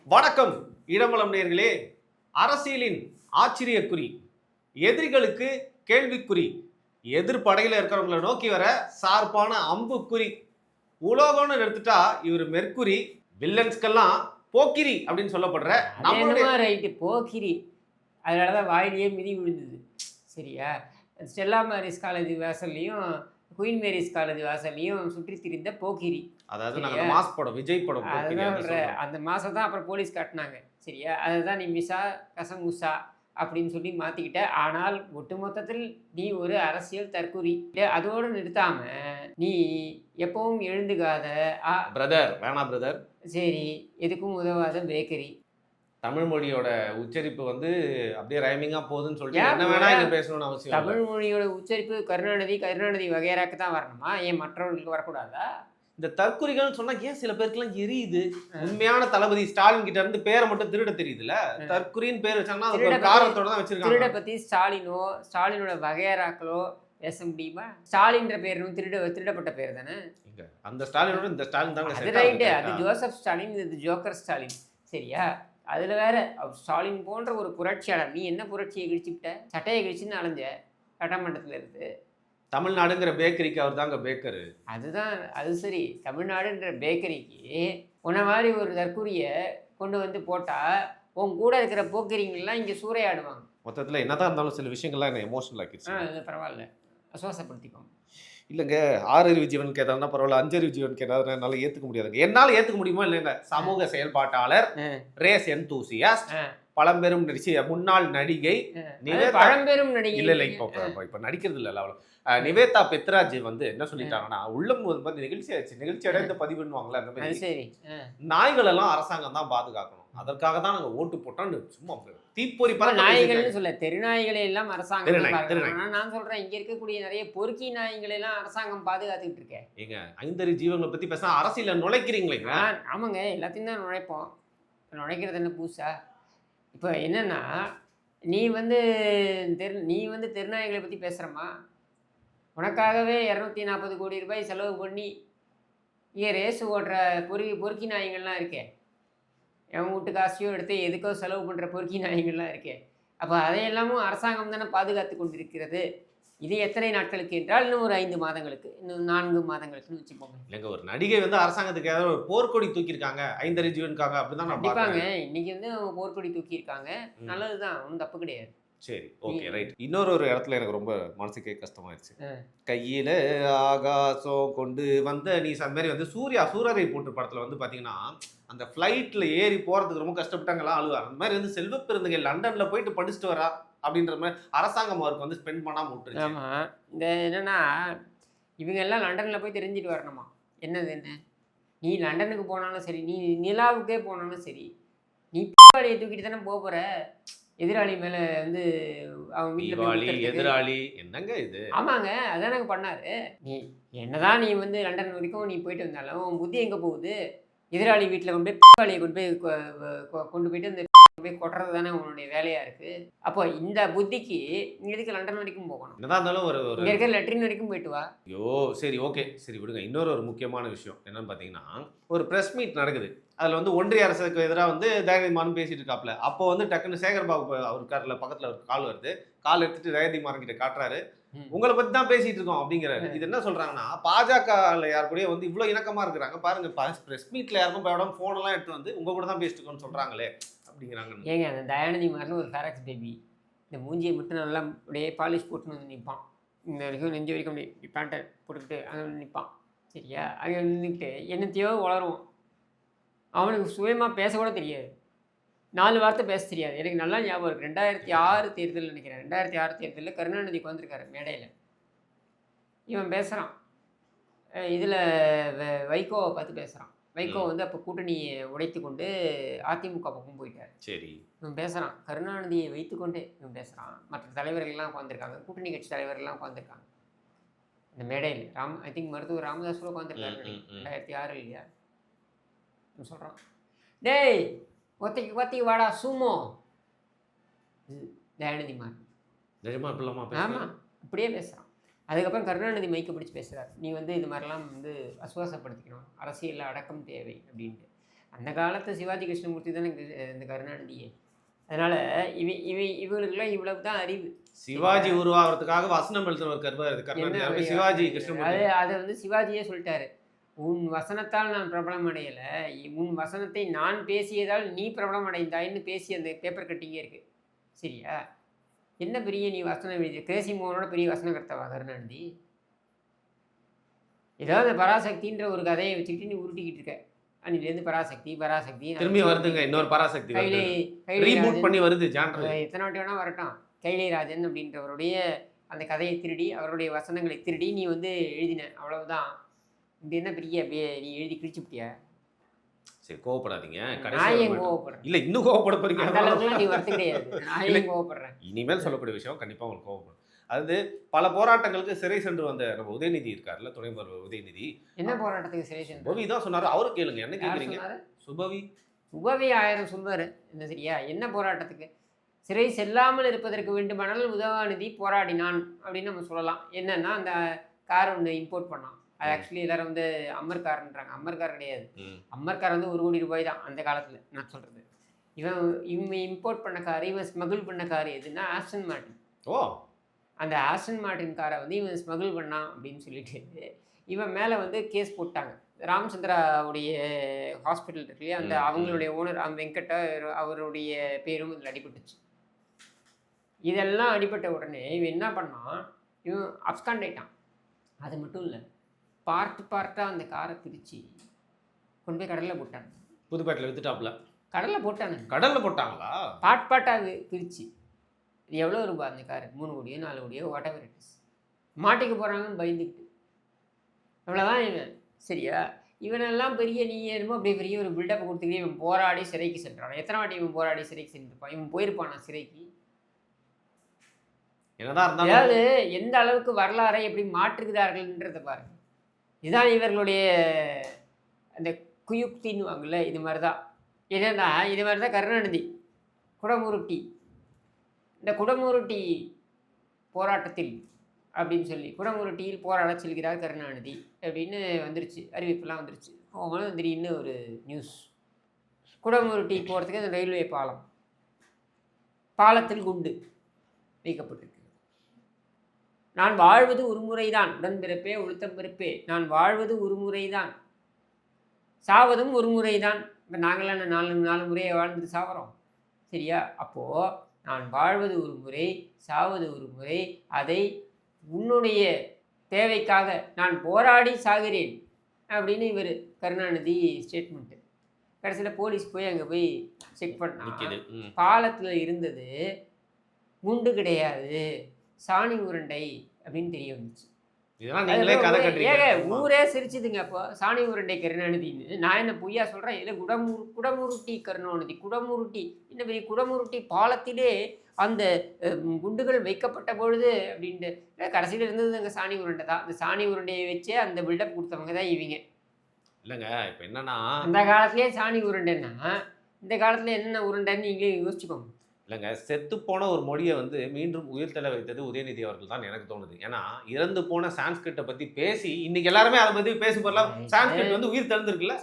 வணக்கம் இடமலம் நேயர்களே. அரசியலின் ஆச்சரியக்குறி, எதிரிகளுக்கு கேள்விக்குறி, எதிர்படையில இருக்கிறவங்களை நோக்கி வர சார்பான அம்புக்குறி. உலோகம்னு எடுத்துட்டா இவர் மெர்க்குரி, வில்லன்ஸ்கெல்லாம் போக்கிரி அப்படின்னு சொல்லப்படுற நம்மளுடைய ரைட்டு போக்கிரி. அதனால தான் வாயிலேயே மிதி விழுந்தது. சரியா? ஸ்டெல்லா மேரிஸ் காலேஜ் வாசல்லையும் குயின் மேரிஸ் காலேஜ் வாசல்லையும் சுற்றி திரிந்த போக்கிரி. அதாவது சரியா? நாங்கள் மாஸ் படம், விஜய் படம் போக்கிரி அதுதான் அதை சொல்றோம். அந்த மாதம் தான் அப்புறம் போலீஸ் காட்டினாங்க. சரியா? அதை தான் நீ மிசா கசமுசா அப்படின்னு சொல்லி மாற்றிக்கிட்ட. ஆனால் ஒட்டுமொத்தத்தில் நீ ஒரு அரசியல் தற்குறி. அதோடு நிறுத்தாம நீ எப்பவும் எழுந்துக்காத பிரதர் வேணா பிரதர். சரி, எதுக்கும் உதவாத பேக்கரி. தமிழ் மொழியோட உச்சரிப்பு வந்து அப்படியே ரைமிங்கா போகுதுன்னு சொல்லிட்டு ஏன் என்ன வேணா இங்க பேசணும்னு அவசியம் இல்லை. தமிழ் மொழியோட உச்சரிப்பு கருணாநிதி வகையறாக்கு தான் வரணுமா? ஏன் மற்றவர்களுக்கு வரக்கூடாதா? இந்த தற்குறிகள் சொன்னா ஏன் சில பேருக்குலாம் எரியுது? உண்மையான தளபதி ஸ்டாலின் கிட்ட இருந்து பேரை மட்டும் திருட தெரியுதுல. தற்குறின்னு பேர் வச்சாங்கன்னா அது ஒரு காரணத்தோட தான் வச்சிருக்காங்க. திருட பத்தி ஸ்டாலினோட வகையறாக்களோ பேச முடியுமா? ஸ்டாலின்ற பேர் திருடப்பட்ட பேர் தானே. அந்த ஸ்டாலினோட இந்த ஸ்டாலின் தாங்க அது ரைட்டு. அது ஜோசப் ஸ்டாலின், இது ஜோக்கர் ஸ்டாலின். சரியா? அதில் வேற ஸ்டாலின் போன்ற ஒரு புரட்சியாளர். நீ என்ன புரட்சியை கிழிச்சுக்கிட்ட? சட்டையை கிழிச்சுன்னு அலைஞ்ச சட்டமன்றத்தில் இருந்து. தமிழ்நாடுங்கிற பேக்கரிக்கு அவர் தாங்க பேக்கரு. அதுதான், அது சரி. தமிழ்நாடுன்ற பேக்கரிக்கு உன்ன மாதிரி ஒரு தற்கூரியை கொண்டு வந்து போட்டால் உன் கூட இருக்கிற போக்கரிங்கெல்லாம் இங்கே சூறையாடுவாங்க. மொத்தத்தில் என்னதான் இருந்தாலும் சில விஷயங்கள்லாம் என்ன எமோஷனல் ஆக்கிடுச்சு. அது பரவாயில்ல, அசுவாசப்படுத்திக்கோங்க. இல்லைங்க, 6 ஜீவன் கேட்டாருன்னா பரவாயில்ல, 5 ஜீவன் கேட்டாருன்னா என்னால் ஏற்றுக்க முடியாதுங்க. என்னால் ஏற்றுக்க முடியுமோ இல்லைங்க. சமூக செயல்பாட்டாளர், ரேஸ் என்தூசியாஸ்ட், பழம்பெரும் முன்னாள் நடிகை, பழம்பெரும் நடிகை இல்லை இப்போ நடிக்கிறது இல்லை அவ்வளோ. நிவேதா பெத்ராஜ் வந்து என்ன சொல்லிட்டாங்கன்னா, உள்ளம் வந்து நிகழ்ச்சி அடைந்த பதிவுன்னுவாங்களே அந்த மாதிரி. சரி, நாய்கள் எல்லாம் அரசாங்கம் தான் பாதுகாக்கணும், அதற்காக தான் நாங்கள் ஓட்டு போட்டோம்னு சும்மா தீப்பொறி நாய்கள்னு சொல்ல, தெருநாய்களை எல்லாம் அரசாங்கம். நான் சொல்றேன், இங்க இருக்கக்கூடிய நிறைய பொறுக்கி நாய்களை எல்லாம் அரசாங்கம் பாதுகாத்துக்கிட்டு இருக்கேன். ஏங்க 5 ஜீவங்களை பத்தி பேச அரசியல நுழைக்கிறீங்களேங்க? ஆமாங்க, எல்லாத்தையும் தான் நுழைப்போம். நுழைக்கிறது என்ன புதுசா? இப்போ என்னன்னா, நீ வந்து தெருநாய்களை பற்றி பேசுகிறம்மா. உனக்காகவே 240 கோடி ரூபாய் செலவு பண்ணி இங்கே ரேஸு ஓட்டுற பொறுக்கி நாய்கள்லாம் இருக்கே. என் வீட்டு காசையும் எடுத்து எதுக்கோ செலவு பண்ணுற பொறுக்கி நாய்கள்லாம் இருக்கே. அப்போ அதையெல்லாமும் அரசாங்கம் தானே பாதுகாத்து கொண்டிருக்கிறது. இது எத்தனை நாட்களுக்கு என்றால் இன்னும் ஒரு 5 மாதங்களுக்கு, இன்னும் 4 மாதங்களுக்குன்னு வச்சுப்போங்க. இல்லைங்க, ஒரு நடிகை வந்து அரசாங்கத்துக்கு ஏதாவது ஒரு போர்க்கொடி தூக்கியிருக்காங்க 5 ஜீவனுக்காக, அப்படிதான் கண்டிப்பாங்க. இன்னைக்கு வந்து போர்க்கொடி தூக்கியிருக்காங்க, நல்லதுதான், ஒன்றும் தப்பு கிடையாது. சரி, ஓகே, ரைட். இன்னொரு இடத்துல எனக்கு ரொம்ப மனசுக்கே கஷ்டமாயிருச்சு. கையில ஆகாசம் கொண்டு வந்த நீ மாதிரி வந்து சூரரை போட்டு படத்துல வந்து பாத்தீங்கன்னா, அந்த ஃப்ளைட்ல ஏறி போறதுக்கு ரொம்ப கஷ்டப்பட்டாங்கலாம், அழுவார். அந்த மாதிரி வந்து செல்வ பெருந்தகை லண்டன்ல போயிட்டு படிச்சுட்டு வரா அப்படின்ற மாதிரி அரசாங்கம் அவருக்கு வந்து ஸ்பெண்ட் பண்ணாம விட்டுருச்சு. ஆமா, இந்த என்னன்னா, இவங்க எல்லாம் லண்டன்ல போய் தெரிஞ்சுட்டு வரணுமா? என்ன நீ லண்டனுக்கு போனாலும் சரி, நீ நிலாவுக்கே போனாலும் சரி, நீ வழியை தூக்கிட்டு தானே போற. எதிராளி மேல வந்து அவங்க வீட்டில் எதிராளி என்னங்க இது? ஆமாங்க, அதான் நாங்கள் பண்ணாரு. நீ என்னதான் நீ வந்து லண்டன் வரைக்கும் நீ போயிட்டு வந்தாலும் உன் புத்தி எங்கே போகுது? எதிராளி வீட்டில் கொண்டு போய் கொண்டு போயிட்டு அந்த போய் கொட்டுறது தானே உன்னுடைய வேலையாக இருக்குது. அப்போ இந்த புத்திக்கு எதுக்கு லண்டன் வரைக்கும் போகணும்? என்னதான் இருந்தாலும் ஒரு இங்கே இருக்கிற லெட்ரின் வரைக்கும் போயிட்டு வா. ஐயோ சரி, ஓகே, சரி விடுங்க. இன்னொரு முக்கியமான விஷயம் என்னன்னு பார்த்தீங்கன்னா, ஒரு ப்ரெஸ் மீட் நடக்குது. அதில் வந்து ஒன்றிய அரசுக்கு எதிராக வந்து தயநிதிமாறன் பேசிட்டு இருக்காப்புல. அப்போ வந்து டக்குன்னு சேகர்பாபு அவர் காரில் பக்கத்தில் ஒரு கால் வருது. கால் எடுத்துட்டு தயநிதிமாறன் கிட்ட காட்டுறாரு, உங்களை பற்றி தான் பேசிட்டு இருக்கோம் அப்படிங்கிறாரு. இது என்ன சொல்றாங்கன்னா, பாஜகவில் யார் கூட வந்து இவ்வளோ இணக்கமாக இருக்கிறாங்க பாருங்க, ப்ரெஸ் மீட்டில் யாருக்கும் போய் ஃபோனெல்லாம் எடுத்து வந்து உங்கள் கூட தான் பேசிட்டு இருக்கோன்னு சொல்கிறாங்களே அப்படிங்கிறாங்க. ஏங்க, அந்த தயாநிதிமாறன் ஒரு ஃபேரக்ஸ் பேபி. இந்த மூஞ்சியை மட்டும் நல்லா அப்படியே பாலிஷ் போட்டுன்னு வந்து நிற்பான். இந்த வரைக்கும் நெஞ்சு வரைக்கும் அப்படி பேண்ட்டை போட்டுக்கிட்டு அங்கே வந்து நிற்பான். சரியா? அங்கே நின்றுக்கிட்டு என்னத்தையோ வளருவான். அவனுக்கு சுயமாக பேச கூட தெரியாது, 4 வார்த்தை பேச தெரியாது. எனக்கு நல்லா ஞாபகம் இருக்குது, 2006 தேர்தல் நினைக்கிறேன். 2006 தேர்தலில் கருணாநிதி உட்காந்துருக்காரு மேடையில். இவன் பேசுகிறான், இதில் வைகோவை பார்த்து பேசுகிறான். வைகோ வந்து அப்போ கூட்டணியை உடைத்து கொண்டு அதிமுக பக்கம் போயிட்டார். சரி, இவன் பேசுகிறான், கருணாநிதியை வைத்துக்கொண்டே இவன் பேசுகிறான். மற்ற தலைவர்கள்லாம் உட்காந்துருக்காங்க, கூட்டணி கட்சி தலைவர்கள்லாம் உட்காந்துருக்காங்க இந்த மேடையில். ஐ திங்க் மருத்துவர் ராமதாஸ் கூட உட்காந்துருக்காரு 2006 இல்லையா? சொல்கிறான், டேய் ஒத்தைக்கு வாடா சூமோ. தயாநிதிமாறன் நிஜமா இப்படிலாமா? ஆமாம், அப்படியே பேசுகிறான். அதுக்கப்புறம் கருணாநிதி மைக்கை பிடிச்சி பேசுகிறார், நீ வந்து இது மாதிரிலாம் வந்து அசுவாசப்படுத்திக்கணும், அரசியலில் அடக்கம் தேவை அப்படின்ட்டு. அந்த காலத்து சிவாஜி கிருஷ்ணமூர்த்தி தானே இந்த கருணாநிதியே. அதனால் இவங்களுக்குலாம் இவ்வளவு தான் அறிவு. சிவாஜி உருவாகிறதுக்காக வசனம் எழுதுறவர் கருணாநிதி. என்ன சிவாஜி அது கிருஷ்ணமூர்த்தி அதை வந்து சிவாஜியே சொல்லிட்டாரு. உன் வசனத்தால் நான் பிரபலம் அடையலை, உன் வசனத்தை நான் பேசியதால் நீ பிரபலம் அடைந்தாயின்னு பேசி அந்த பேப்பர் கட்டிங்கே இருக்குது. சரியா? என்ன பெரிய நீ வசனம் எழுதி கிரேசி மோகனோட பெரிய வசனம் கர்த்தவா கருணாநிதி? ஏதாவது பராசக்தின்ற ஒரு கதையை வச்சுக்கிட்டு நீ உருட்டிக்கிட்டு இருக்க. அன்னிலேருந்து பராசக்தி பராசக்தி திரும்பி வருதுங்க, இன்னொரு பராசக்தி கையிலே ரீபூட் பண்ணி வருது ஜான்ரு. எத்தனை வாட்டி வேணா வரட்டும். கைலேராஜன் அப்படின்றவருடைய அந்த கதையை திருடி அவருடைய வசனங்களை திருடி நீ வந்து எழுதின, அவ்வளவுதான். இது என்ன பெரிய நீ எழுதி கிழிச்சுட்டியா? சரி, கோவப்படாதீங்க. நான் ஏன் கோவப்படுறேன்? இல்ல, இன்னும் கோவப்பட போறீங்க. அந்த அளவுக்குலாம் நீ வரது கிடையாது. நான் ஏன் கோவப்படுறேன்? இனிமேல் சொல்லக்கூடிய விஷயம் கண்டிப்பா உங்களுக்கு கோவப்படும். அது பல போராட்டங்களுக்கு சிறை சென்று வந்த நம்ம உதயநிதி இருக்காருல்ல, துணை முதல்வர் உதயநிதி. என்ன போராட்டத்துக்கு சிறை சென்று? சுபவி தான் சொன்னாரு. அவரு கேளுங்க, என்ன கேக்குறீங்க? சுபவி சுபவி 1000 சொல்வாரு. என்ன சரியா? என்ன போராட்டத்துக்கு சிறை செல்லாமல் இருப்பதற்கு வேண்டுமானால் உதயநிதி போராடினான் அப்படின்னு நம்ம சொல்லலாம். என்னன்னா அந்த கார் ஒன்று இம்போர்ட் பண்ணான். அது ஆக்சுவலி எல்லாரும் வந்து அம்மர் கார்ன்றாங்க. அம்மர் கார் கிடையாது. அம்மர் கார் வந்து 1 கோடி ரூபாய் தான் அந்த காலத்தில். நான் சொல்கிறது இவன் இம்போர்ட் பண்ண கார், இவன் ஸ்மகிள் பண்ண கார் எதுன்னா ஆஸ்டன் மார்டின். ஓ, அந்த ஆஸ்டன் மார்டின் காரை வந்து இவன் ஸ்மகிள் பண்ணான் அப்படின்னு சொல்லிட்டு இவன் மேலே வந்து கேஸ் போட்டாங்க. ராமச்சந்திராவுடைய ஹாஸ்பிட்டல் இருக்கு இல்லையா, அந்த அவங்களுடைய ஓனர் வெங்கட்ட அவருடைய பேரும் இதில் அடிபட்டுச்சு. இதெல்லாம் அடிபட்ட உடனே இவன் என்ன பண்ணான், இவன் அப்ஸ்காண்ட் ஆயிட்டான். அது மட்டும் இல்லை, பார்ட்டாக அந்த காரை பிரித்து கொண்டு போய் கடலில் போட்டாங்க. புதுப்பேட்டில் வித்துட்டாப்ல. கடலில் போட்டானு. கடலில் போட்டாங்களா? பார்ட்டாக பிரித்து. இது எவ்வளோ ரூபாய் அந்த காரு? 3 கோடியோ 4 கோடியோ வாட் எவர் இட் இஸ். மாட்டிக்கு போகிறாங்கன்னு பயந்துக்கிட்டு. அவ்வளோதான் இவன். சரியா? இவனெல்லாம் பெரிய நீ என்னமோ அப்படியே பெரிய ஒரு பில்டப் கொடுத்துக்கிட்டே இவன் போராடி சிறைக்கு சென்றான். எத்தனை வாட்டி இவன் போராடி சிறைக்கு சென்றிருப்பான்? இவன் போயிருப்பானா சிறைக்கு? என்னதான் இருந்தாலும் அதாவது எந்த அளவுக்கு வரலாறை எப்படி மாற்றுகிறார்கள்ன்றதை பாருங்க. இதுதான் இவர்களுடைய அந்த குயுக்தின்னு வாங்கல. இது மாதிரி தான். என்னன்னா இது மாதிரி தான் கருணாநிதி குடமுருட்டி. இந்த குடமுருட்டி போராட்டத்தில் அப்படின்னு சொல்லி குடமுருட்டியில் போராட செல்கிறார் கருணாநிதி அப்படின்னு வந்துருச்சு, அறிவிப்பெல்லாம் வந்துருச்சு. அவங்களும் திடீர்னு ஒரு நியூஸ், குடமுருட்டி போகிறதுக்கு அந்த ரயில்வே பாலத்தில் குண்டு வைக்கப்பட்டிருக்கு. நான் வாழ்வது ஒரு முறைதான், உடன்பிறப்பே ஒழுத்தம் பிறப்பே, நான் வாழ்வது ஒரு முறைதான், சாவதும் ஒரு முறைதான். இப்போ நாங்களாம் 4 முறையை வாழ்ந்துட்டு சாவறோம். சரியா? அப்போது நான் வாழ்வது ஒரு முறை, சாவது ஒரு முறை, அதை உன்னுடைய தேவைக்காக நான் போராடி சாகிறேன் அப்படின்னு இவர் கருணாநிதி ஸ்டேட்மெண்ட்டு. கடைசியில் போலீஸ் போய் அங்கே போய் செக் பண்ணா, பாலத்தில் இருந்தது குண்டு கிடையாது, சாணி உருண்டை அப்படின்னு தெரிய வந்துச்சு. ஊரே சிரிச்சுதுங்க. அப்போ சாணி உருண்டை கருணாநிதின்னு நான் என்ன பொய்யா சொல்கிறேன்? இல்லை குடமுருட்டி கருணாநிதி, குடமுருட்டி இன்னும் பெரிய குடமுருட்டி பாலத்திலே அந்த குண்டுகள் வைக்கப்பட்ட பொழுது அப்படின்ட்டு கடைசியில் இருந்தது அங்கே சாணி உருண்டை தான். அந்த சாணி உருண்டையை வச்சே அந்த பில்டப் கொடுத்தவங்க தான் இவங்க. இல்லைங்க, இப்போ என்னன்னா அந்த காலத்திலே சாணி உருண்டைன்னா இந்த காலத்தில் என்னென்ன உருண்டைன்னு நீங்களே யோசிச்சுக்கோங்க. இல்லைங்க, செத்து போன ஒரு மொழியை வந்து மீண்டும் உயிர்த்தெழ வைத்தது உதயநிதி அவர்கள் தான் எனக்கு தோணுது. ஏன்னா இறந்து போன சான்ஸ்கிரிட்டை பற்றி பேசி இன்னைக்கு எல்லாருமே அதை பற்றி பேச போகலாம். சான்ஸ்கிரிட் வந்து உயிர் தெழுந்துருக்குல்ல.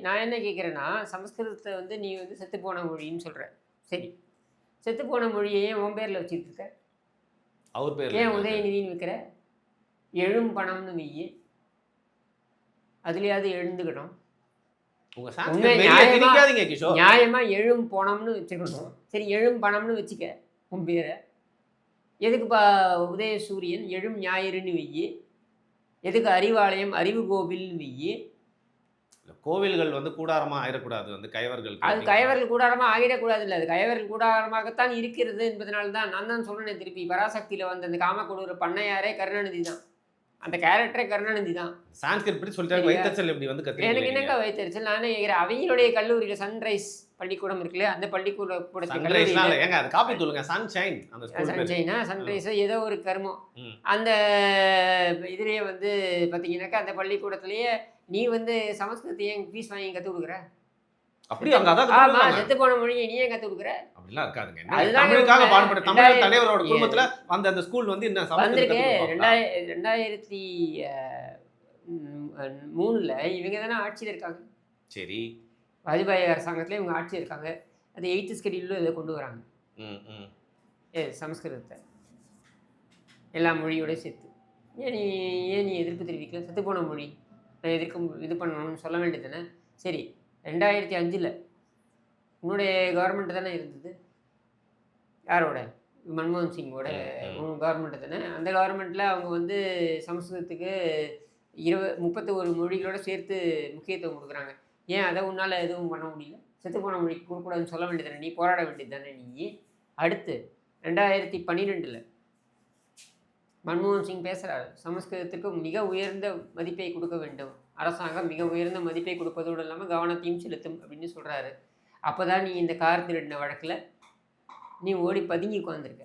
நான் என்ன கேட்குறேன்னா, சமஸ்கிருதத்தை வந்து நீ வந்து செத்து போன மொழின்னு சொல்கிற. சரி, செத்து போன மொழியை ஏன் உன் பேரில் வச்சுட்டு இருக்க? அவர் பேர் ஏன் உதயநிதினு வைக்கிற? எழும் பணம்னு வெய்யி, அதுலேயாவது எழுந்துக்கணும். நியாயமா எழும் பணம்னு வச்சுக்கணும். சரி, எழும் பணம்னு வச்சுக்க உன் பேரை. எதுக்குப்பா உதயசூரியன் எழும் ஞாயிறுன்னு வெய்யி, எதுக்கு அறிவாலயம் அறிவு கோவில்னு வெய்யி. கோவில்கள் வந்து கூடாரமாக ஆயிடக்கூடாது, வந்து கைவர்கள். அது கைவர்கள் கூடாரமாக ஆகிடக்கூடாது. இல்லை, அது கைவர்கள் கூடாரமாகத்தான் இருக்கிறது என்பதனால தான் நான் தான் சொல்கிறேன். திருப்பி பராசக்தியில் வந்த அந்த காமக்கொடூர பண்ணையாரே கருணாநிதி தான். அந்த கேரக்டரே கருணாநிதி தான். சான்ஸ்கிரிட் படி சொல்லிட்டாங்க. வைத்தறிச்சல் எப்படி வந்து கத்து? எனக்கு என்னங்க வைத்தறிச்சல்? நானே கேட்குறேன். அவங்களுடைய கல்லூரியில் சன்ரைஸ் பள்ளிக்கூடம் இருக்குல்ல, அந்த பள்ளிக்கூடத்தில் ஏங்க அது காப்பி சொல்லுங்க. சன்ஷைன், அந்த சன்ஷைனா சன்ரைஸ் ஏதோ ஒரு கர்மம். அந்த இதுலேயே வந்து பார்த்தீங்கன்னாக்கா அந்த பள்ளிக்கூடத்துலேயே நீ வந்து சமஸ்கிருதத்தை ஏன் ஃபீஸ் வாங்கி கற்றுக் கொடுக்குற? அப்படி அவங்க அதான் செத்து போன மொழியை நீ ஏன் கற்றுக் கொடுக்குற? அப்படிலாம் இருக்காதுங்க. தமிழுக்காக பாடுபட்ட தமிழ் தலைவரோட குடும்பத்துல அந்த ஸ்கூல் வந்து என்ன வந்திருக்கு. 2003 இவங்க தானே ஆட்சியில் இருக்காங்க. சரி, வாஜ்பாய் அரசாங்கத்தில் இவங்க ஆட்சி இருக்காங்க. அது 8th ஸ்கெடியூலில் இதை கொண்டு வராங்க. ம் ம் சமஸ்கிருதத்தை எல்லா மொழியோட சேர்த்து. ஏன் நீ எதிர்ப்பு தெரிவிக்கல? செத்துப்போன மொழி, நான் இது பண்ணணும்னு சொல்ல வேண்டியது தானே. சரி, 2005 உன்னுடைய கவர்மெண்ட் தானே இருந்தது. யாரோட? மன்மோகன் சிங்கோட கவர்மெண்ட் தானே. அந்த கவர்மெண்ட்டில் அவங்க வந்து சமஸ்கிருதத்துக்கு 31 மொழிகளோட சேர்த்து முக்கியத்துவம் கொடுக்குறாங்க. ஏன் அதை உன்னால் எதுவும் பண்ண முடியல? செத்துப்போன மொழிக்கு கொடுக்கூடாதுன்னு சொல்ல வேண்டியது தானே, நீ போராட வேண்டியது தானே நீ. அடுத்து 2012 மன்மோகன் சிங் பேசுகிறார், சமஸ்கிருதத்துக்கு மிக உயர்ந்த மதிப்பை கொடுக்க வேண்டும், அரசாங்கம் மிக உயர்ந்த மதிப்பை கொடுப்பதோடு இல்லாமல் கவனத்தையும் செலுத்தும் அப்படின்னு சொல்கிறாரு. அப்போ தான் நீ இந்த கார் திருடின வழக்கில் நீ ஓடி பதுங்கி உட்காந்துருக்க.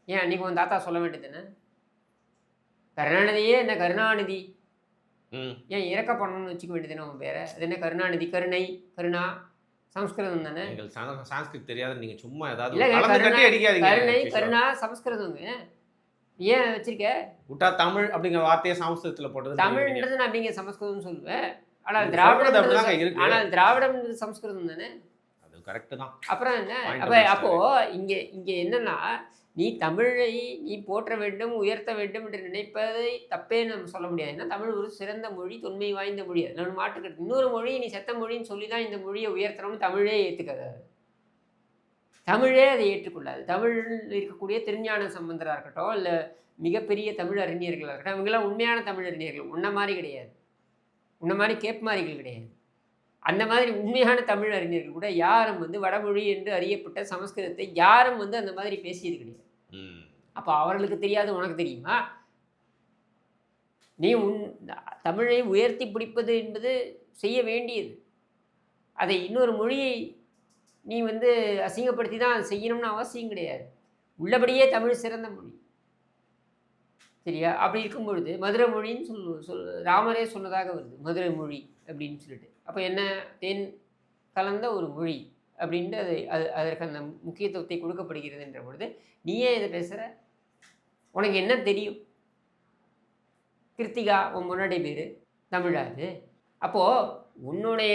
ஏன் அன்றைக்கி உன் தாத்தா சொல்ல வேண்டியது தானே? கருணாநிதியே என்ன கருணாநிதி, ஏன் இறக்கப்படணும்னு வச்சுக்க வேண்டியதுன்னு அவன் பேரை. அது என்ன கருணாநிதி? கருணை, கருணா சமஸ்கிருதம் தானே. சான்ஸ்கிரிட் தெரியாத நீங்க சும்மா ஏதாவது இல்லை, கருணை அடிக்காதீங்க. கருணா சமஸ்கிருதங்க ஏன் வச்சிருக்க? விட்டா தமிழ் அப்படிங்கிற வார்த்தையை சமஸ்கிருதத்தில் போட்டது. தமிழ்ன்றது நான் அப்படிங்க சமஸ்கிருதம்னு சொல்லுவேன். ஆனால் திராவிடம் சமஸ்கிருதம் தானே. அது கரெக்டு தான். அப்புறம் என்ன? அப்போ இங்கே என்னன்னா, நீ தமிழை நீ போற்ற வேண்டும், உயர்த்த வேண்டும் என்று நினைப்பதை தப்பே நம்ம சொல்ல முடியாது. ஏன்னா தமிழ் ஒரு சிறந்த மொழி, தொன்மை வாய்ந்த மொழி. அது நம்ம மாட்டுக்கிறது. இன்னொரு மொழி நீ செத்த மொழின்னு சொல்லி தான் இந்த மொழியை உயர்த்தணும்னு தமிழே ஏற்றுக்காது. தமிழே அதை ஏற்றுக்கொள்ளாது. தமிழில் இருக்கக்கூடிய திருஞான சம்பந்தராக இருக்கட்டும், இல்லை மிகப்பெரிய தமிழ் அறிஞர்களாக இருக்கட்டும், இவங்கெல்லாம் உண்மையான தமிழ் அறிஞர்கள். உன்ன மாதிரி கிடையாது, உன்ன மாதிரி கேப்மாரிகள் கிடையாது. அந்த மாதிரி உண்மையான தமிழ் அறிஞர்கள் கூட யாரும் வந்து வடமொழி என்று அறியப்பட்ட சமஸ்கிருதத்தை யாரும் வந்து அந்த மாதிரி பேசியது கிடையாது. அப்போ அவர்களுக்கு தெரியாது, உனக்கு தெரியுமா? நீ தமிழை உயர்த்தி பிடிப்பது என்பது செய்ய வேண்டியது. அதை இன்னொரு மொழியை நீ வந்து அசிங்கப்படுத்தி தான் செய்யணும்னு அவசியம் கிடையாது. உள்ளபடியே தமிழ் சிறந்த மொழி, சரியா? அப்படி இருக்கும் பொழுது மதுரை மொழின்னு ராமரே சொன்னதாக வருது, மதுரை மொழி அப்படின்னு சொல்லிட்டு. அப்போ என்ன, தேன் கலந்த ஒரு மொழி அப்படின்ட்டு அதற்கு அந்த முக்கியத்துவத்தை கொடுக்கப்படுகிறது என்ற பொழுது நீயே இதை பேசுகிற? உனக்கு என்ன தெரியும்? கிருத்திகா உன் முன்னாடி பேர் தமிழாது. அப்போது உன்னுடைய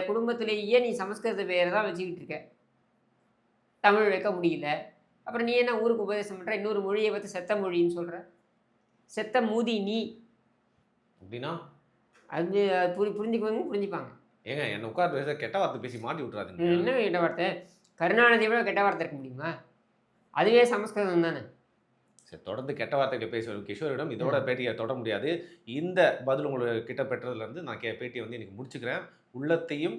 குடும்பத்திலேயே நீ சமஸ்கிருத பேரை தான் வச்சுக்கிட்டு இருக்க, தமிழ் வைக்க முடியல. அப்புறம் நீ என்ன ஊருக்கு உபதேசம் பண்ணுற? இன்னொரு மொழியை பார்த்து செத்த மொழின்னு சொல்கிற. செத்த மூதி நீ அப்படின்னா அது புரிஞ்சுக்குவாங்க, புரிஞ்சுப்பாங்க. ஏங்க என்ன உட்கார் பேச கெட்ட வார்த்தை பேசி மாட்டி விட்றாதுங்க. என்ன கெட்ட வார்த்தை? கருணாநிதியை விட கெட்ட வார்த்தை இருக்க முடியுமா? அதுவே சமஸ்கிருதம் தானே. சரி, தொடர்ந்து கெட்ட வார்த்தைகளை பேசுவது கிஷோரிடம் இதோட பேட்டியை தொட முடியாது. இந்த பதில் உங்கள்கிட்ட பெற்றதுலேருந்து நான் பேட்டியை வந்து எனக்கு முடிச்சுக்கிறேன். உள்ளத்தையும்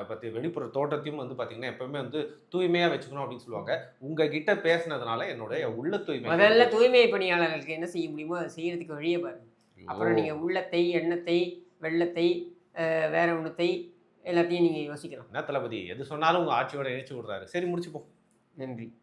பற்றி வெளிப்புற தோட்டத்தையும் வந்து பார்த்தீங்கன்னா எப்பவுமே வந்து தூய்மையாக வச்சுக்கணும் அப்படின்னு சொல்லுவாங்க. உங்ககிட்ட பேசினதுனால என்னுடைய உள்ள தூய்மை, முதல்ல தூய்மை பணியாளர்களுக்கு என்ன செய்ய முடியுமோ அதை செய்யறதுக்கு வழியே பாருங்க. அப்புறம் நீங்கள் உள்ளத்தை, எண்ணத்தை, வெள்ளத்தை, வேற ஒன்றத்தை எல்லாத்தையும் நீங்கள் யோசிக்கலாம். என்ன தளபதி எது சொன்னாலும் உங்கள் ஆட்சியோட இணைச்சி விடுறாரு. சரி, முடிச்சுப்போம். நன்றி.